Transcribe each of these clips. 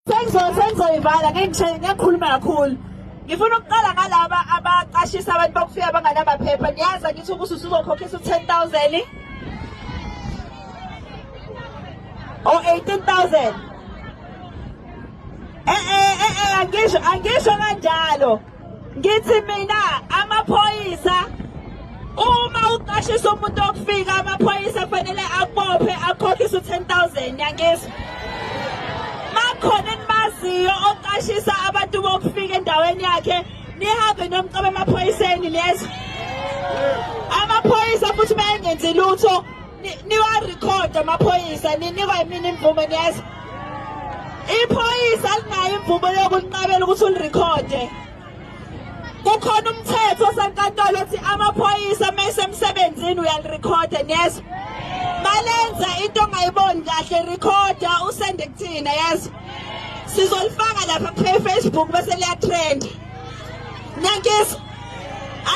Sengizoyivala ngiyakhuluma kakhulu. Ngifuna ukuqala ngalaba abaqashisa abantu bokufika abanganamaphepha. Niyazi ngithi ukuthi usuzokhokhisa u10,000 or 18,000. Angisho kanjalo. Ngithi mina amaphoyisa uma uqashisa umuntu okufika amaphoyisa kufanele akubophe akhokhise u10,000 yangizwa. Makhona enimaziyo oqashisa abantu bokufika endaweni yakhe nihambe nomcaba emaphoyiseni niyezwa. Amaphoyisa futhi mayengenzi lutho niwa-record amaphoyisa ninikwa yimini imvume niyezwa. Iphoyisa linayo imvume yokulinqabela ukuthi ulirekhode. Kukhona umthetho osenkantolo othi amaphoyisa mesemsebenzini uyalirekhoda niyezwa. Malenza into ongayiboni kahle recorda usende kuthina yezwa. Sizolifaka lapha ku-Facebook bese liyatrend. Nyangizwa.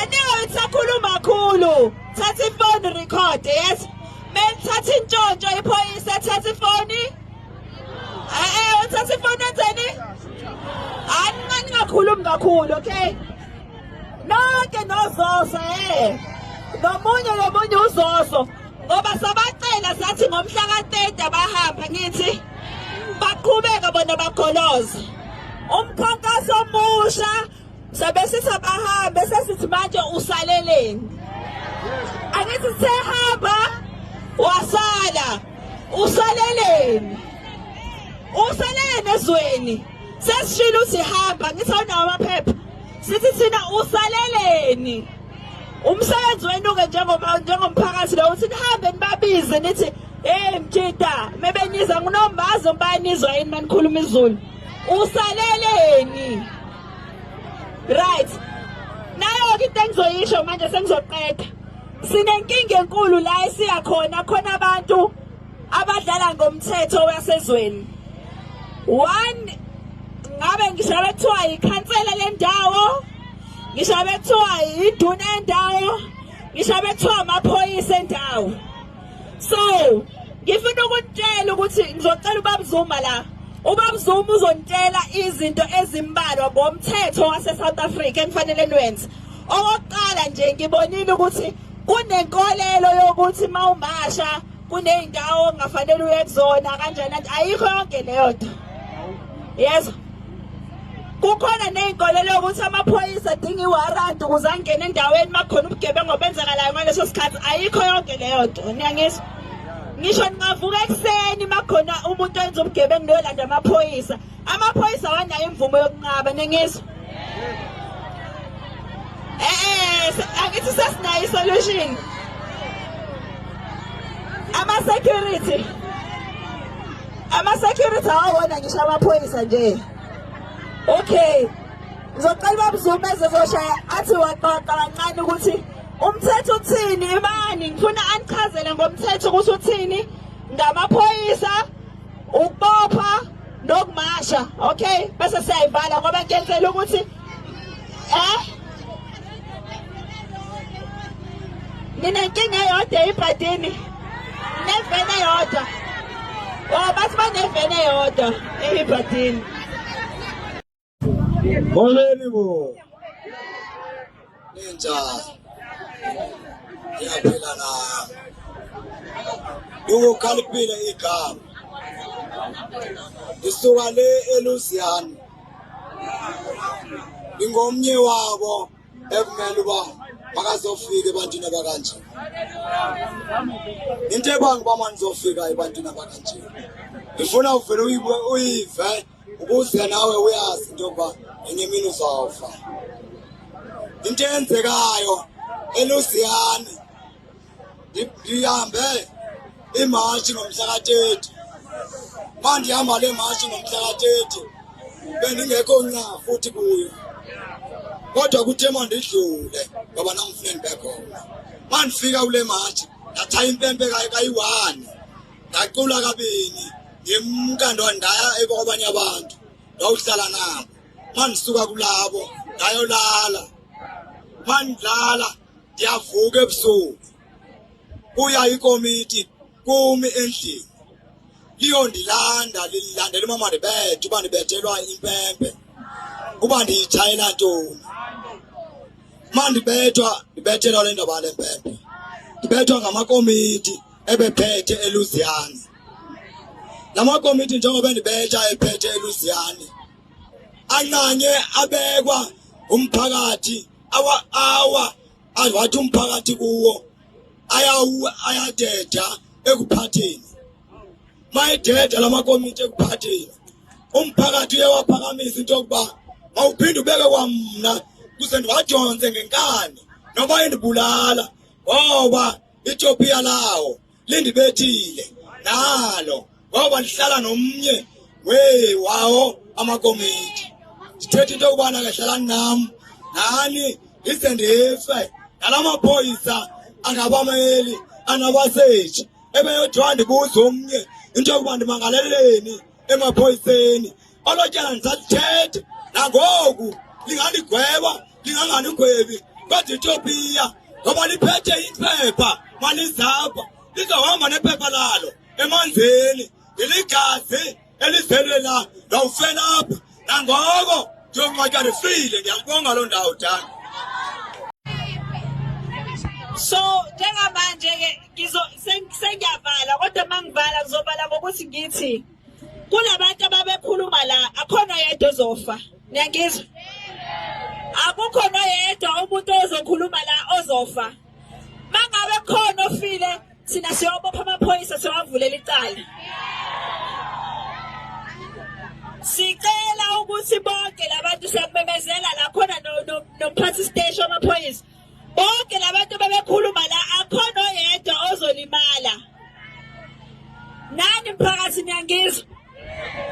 Anike sakhuluma kakhulu. Thatha ifoni record yezwa. Menthatha intshontsho iphoyisa thatha ifoni. Uthatha ifoni enzeni? Ningakhulumi kakhulu, okay? Nonke nozoso nomunye uzoso. Ngoba sabacela sathi ngomhla ka-30 abahamba ngithi baqhubeka bona bagoloze. Umkhankaso omusha sabesithi abahambe sesithi manje usaleleni. Angithi sehamba wasala usaleleni. Usaleleni ezweni. Sesishilo uthi hamba ngithi awunawo amaphepha. Sithi thina usaleleni. Umsebenzi wenu-ke njengomphakathi lo uthi nihambe nibabize nithi Mjida mebeniza ngunombazo mbanizwa yini manikhuluma isiZulu. Usaleleni. Right. Nayo-ke into engizoyisho manje sengizoqeda. Sinenkinga enkulu la esiya khona abantu abadlala ngomthetho wasezweni. One, ngabe ngishabe kuthiwa ikhansela lendawo. Ngishabe kuthiwa iduna endawo, ngishabe kuthiwa amaphoyisa endawo. So, ngifuna ukutshela ukuthi ngizocela uBaba Zuma la. uBaba Zuma uzontshela izinto ezimbalwa ngomthetho wase-South Africa enifanele niwenze. Okokuqala nje ngibonile ukuthi kunenkolelo yokuthi mawumasha kuney'ndawo ongafanele uye kuzona kanjani. Ayikho yonke leyo nto. Yezwa. Kukhona ney'nkolelo yokuthi amaphoyisa adinga iwaranti ukuze angene endaweni makhona ubugebengu obenzakalayo ngaleso sikhathi. Ayikho yonke leyo nto. Niyangizwa? Ngisho ningavuka ekuseni makhona umuntu oyenza ubugebengu niyolanda amaphoyisa. Amaphoyisa awanayo imvume yokunqaba. Niyangizwa? Angithi sesinayo isolution. Ama-security awawona ngisho amaphoyisa nje. Okay. Ngizocela uBaba Zuma ezoshaya athi waqoqa kancane ukuthi umthetho uthini imani. Ngifuna anichazele ngomthetho ukuthi uthini ngamaphoyisa, ukubopha nokumasha. Okay? Bese siyayivala ngoba ngiyenzela ukuthi ninenkinga eyodwa ebhadini. Nevene eyodwa. Bathi banevene eyodwa ebhadini. Molweni bo. Ninja. Ngiyaphila na. Ukukhalipile igama. Ngisuka le eLusiana. Ngingomnye wabo ekumele uba bakazofika ebantwini abakanje. Into ebanga uma nizofika ebantwini abakanje. Ngifuna uvele uyive ukuze nawe uyazi into yokuba enye imini uzofa. Into eyenzekayo eLusiana ndihambe imashi ngomhla ka-30. Manje ndihamba le mashi ngomhla ka-30 bendingekho nca futhi kuyo. Kodwa kuthe mandidlule ngoba nangifune ngibekhona. Mandifika kule mashi ndathatha impempe kayi-1 ndacula kabini ngimkando ndaya kwabanye abantu ndawuhlala nabo. Mandisuka kulabo ndayolala. Mandlala ndiyavuka ebusuku kuya ikomiti kumi endlini liyondilanda lilandela umama ndibethe uba ndibethelwa impempe uba ndiyitshayela ntoni ndibethelwa le ndaba le mpempe ndibethwa ngamakomiti ebephethe eLuziana la makomiti njengoba ndibetha ephethe eLuziana anqanye abekwa umphakathi wathi umphakathi kuwo ayadeda ekuphatheni mayededa la makomiti ekuphatheni umphakathi uyawaphakamisa into yokuba mawuphinde ubeke kwamna kuze ndiwajonze ngenkani noba indibulala ngoba Ethiopia lawo lindibethile nalo ngoba lihlala nomnye wawo amakomiti sithethe into yokubana kehlala nam nani ize ndife nalamaphoyisa angabameli anabaseji ebeyodwa ndibuza omnye into yokuba ndimangaleleni emaphoyiseni olotyala ndisalithethe nangoku lingandigweba lingangandigwebi kodwa Ethiopia ngoba liphethe iphepha malizapha lizohamba nephepha lalo emanzini ngeligazi elizelela lawufe lapha nangoko njengoba ndifile ngiyabonga loo ndawo Dani. So njengamanje ke sengiyavala kodwa mangivala ngizovala ngokuthi ngithi kulabantu ababekhuluma la akhona yedwa ozofa niyangizwa akukho noyedwa umuntu ozokhuluma la ozofa mangabe khona ofile sina siyobopha amaphoyisa siwavulela icala sicela ukuthi bonke labantu siyabemezela la khona nomphathi station amaphoyisa bonke labantu bebekhuluma la akhona oyedwa ozolimala nani mphakathi niyangizwa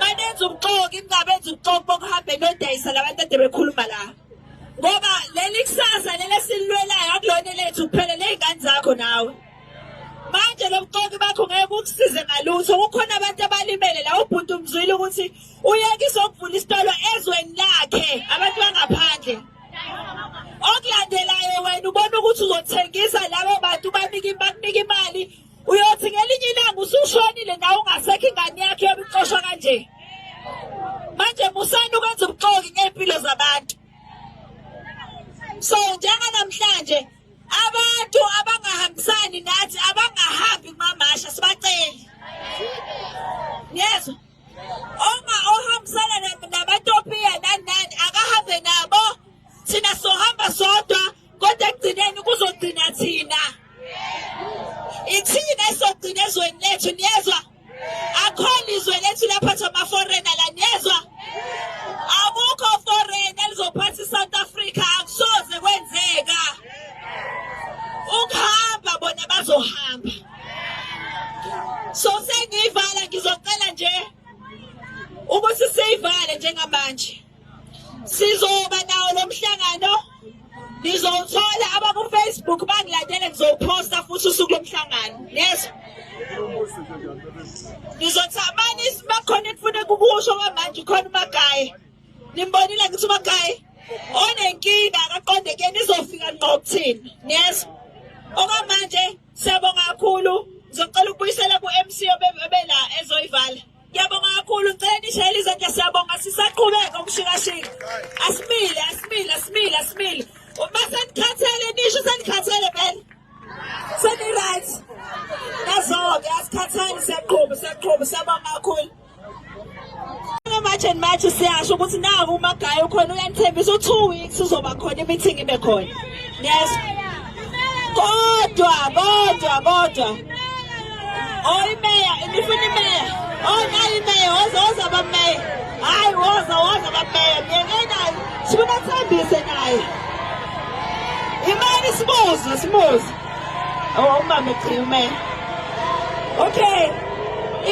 banenza ubuxoki ingabenza ubuxoki bokuhambe nodayisa labantu ade bekhuluma la ngoba leli kusasa leli silwelayo akulona lethu kuphela lezingane zakho nawe manje lo buxoki bakho ngeke ukusize ngalutho kukhona abantu abalimele la ubhuntu umzwile ukuthi uyekisa ukuvula isitolo ezweni lakhe abantu bangaphandle okulandelayo wena ubona ukuthi uzothengisa labo bantu bakunika imali uyothi ngelinye ilanga usushonile nawe ungasekho ingane yakhe yobuxoshwa kanje manje musana ukwenza ubuxoki ngempilo zabantu so njenganamhlanje abantu abangahambisani nathi abangahambi kumamasha sibacela yezwa ohambisana nabatopia nani akahambe nabo thina sohamba sodwa kodwa ekugcineni kuzogcina thina ithina esogcina ezweni lethu niyezwa akhona izwe lethu laphatha amaforena la niyezwa akukho forena elizophatha iSouth Africa akusoze kwenzeka ukuhamba bona bazohamba so sengiyivala ngizocela nje ukuthi siyivale njengamanje sizoba nawo lo mhlangano nizothola abaku Facebook bangilandele ngizoposta futhi usuku lomhlangano yezwa nizothamani sibakhona ekufune kukusho kwamanje khona uMagaye nimbonile ngithi uMagaye onenkinga akaqondeke nizofika ngqo kuthina yezwa okwamanje siyabonga kakhulu ngizocela ukubuyisela ku-MC obela ezoyivala ngiyabonga kakhulu ngicela nishayele izandla siyabonga sisaqhubeka ukushikashika asimile uma senikhathele nisho senikhathele vele seni-right nazo-ke asikhathali siyaqhuba siyabonga kakhulu manje siyasho ukuthi naku uMagaye ukhona uyanithembisa u2 weeks uzoba khona i-meeting ibe khona yes kodwa oyimeya nifuna imeya nayo imeya woza bameya hayi woza bameya ngenayo sifuna thembise naye imali sibuze umama ethi umeya okay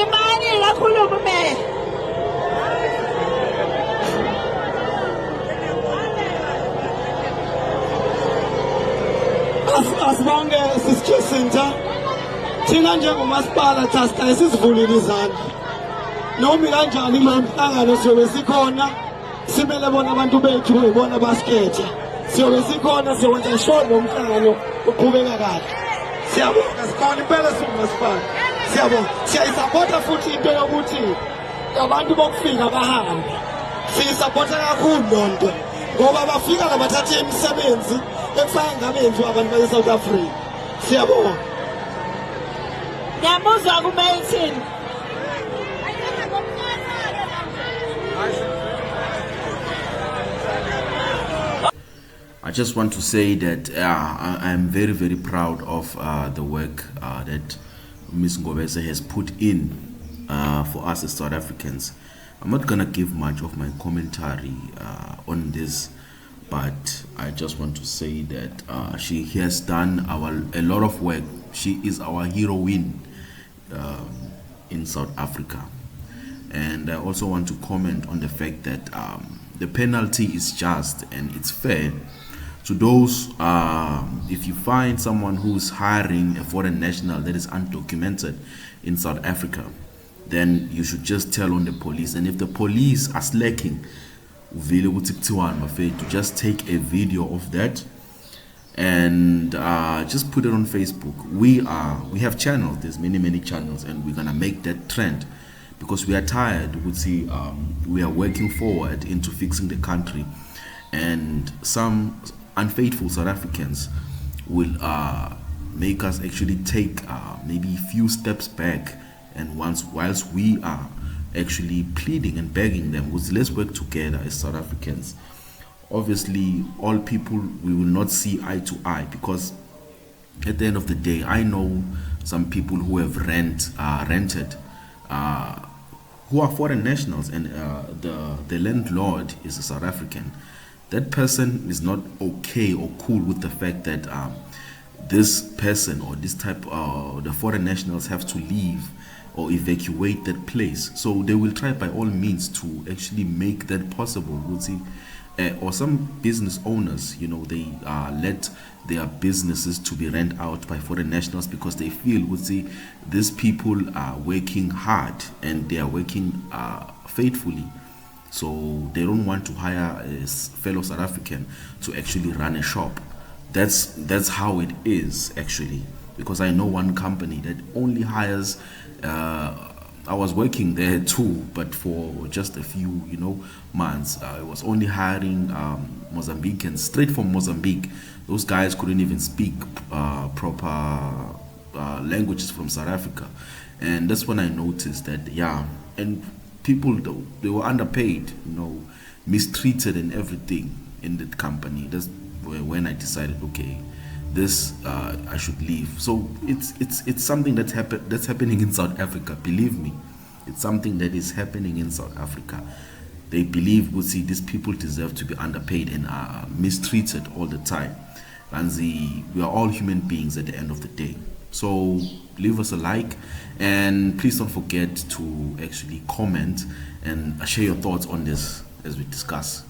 imali lakhuluma umeya asibonge sisijacinta thina njengomasipala thasitaye sizivulile izandla noma kanjani imhlangano siyobe sikhona simele bona abantu bethu ibona basikhetha siyobe sikhona siyokwenza sure lo mhlangano uqhubeka kahle siyabonga sikhona impela singumasipala siyabo siyayisapota futhi into yokuthi abantu bokufika bahambe siyisapota kakhulu lonto ngoba bafika labathathe imisebenzi ekufana ngabenzi abantu base-South Africa siyabonga. Ngiyamuzwa ku-Milton. I just want to say that I'm very, very proud of the work that Ms. Ngobese has put in for us as South Africans. I'm not gonna give much of my commentary on this, but I just want to say that she has done a lot of work. She is our heroine in South Africa. And I also want to comment on the fact that the penalty is just and it's fair to those, if you find someone who's hiring a foreign national that is undocumented in South Africa, then you should just tell on the police. And if the police are slacking, to just take a video of that and just put it on Facebook. We have channels, there's many channels, and we're gonna make that trend because we are tired. We are working forward into fixing the country, and some unfaithful South Africans will make us actually take maybe a few steps back, and whilst we are actually pleading and begging them, let's work together as South Africans. Obviously, all people, we will not see eye to eye, because at the end of the day, I know some people who have rented, who are foreign nationals, and the landlord is a South African. That person is not okay or cool with the fact that this person or this type, the foreign nationals have to leave or evacuate that place. So they will try by all means to actually make that possible. Or some business owners, they let their businesses to be rent out by foreign nationals because they feel, these people are working hard and they are working faithfully. So they don't want to hire a fellow South African to actually run a shop. That's how it is actually, because I know one company that only hires, I was working there too, but for just a few months. I was only hiring Mozambicans straight from Mozambique. Those guys couldn't even speak proper languages from South Africa, and that's when I noticed that and people, they were underpaid, mistreated and everything in that company. That's when I decided, okay, this I should leave. So it's something that's happening in South Africa. Believe me, it's something that is happening in South Africa. They believe, these people deserve to be underpaid and are mistreated all the time. And we are all human beings at the end of the day. So leave us a like, and please don't forget to actually comment and share your thoughts on this as we discuss.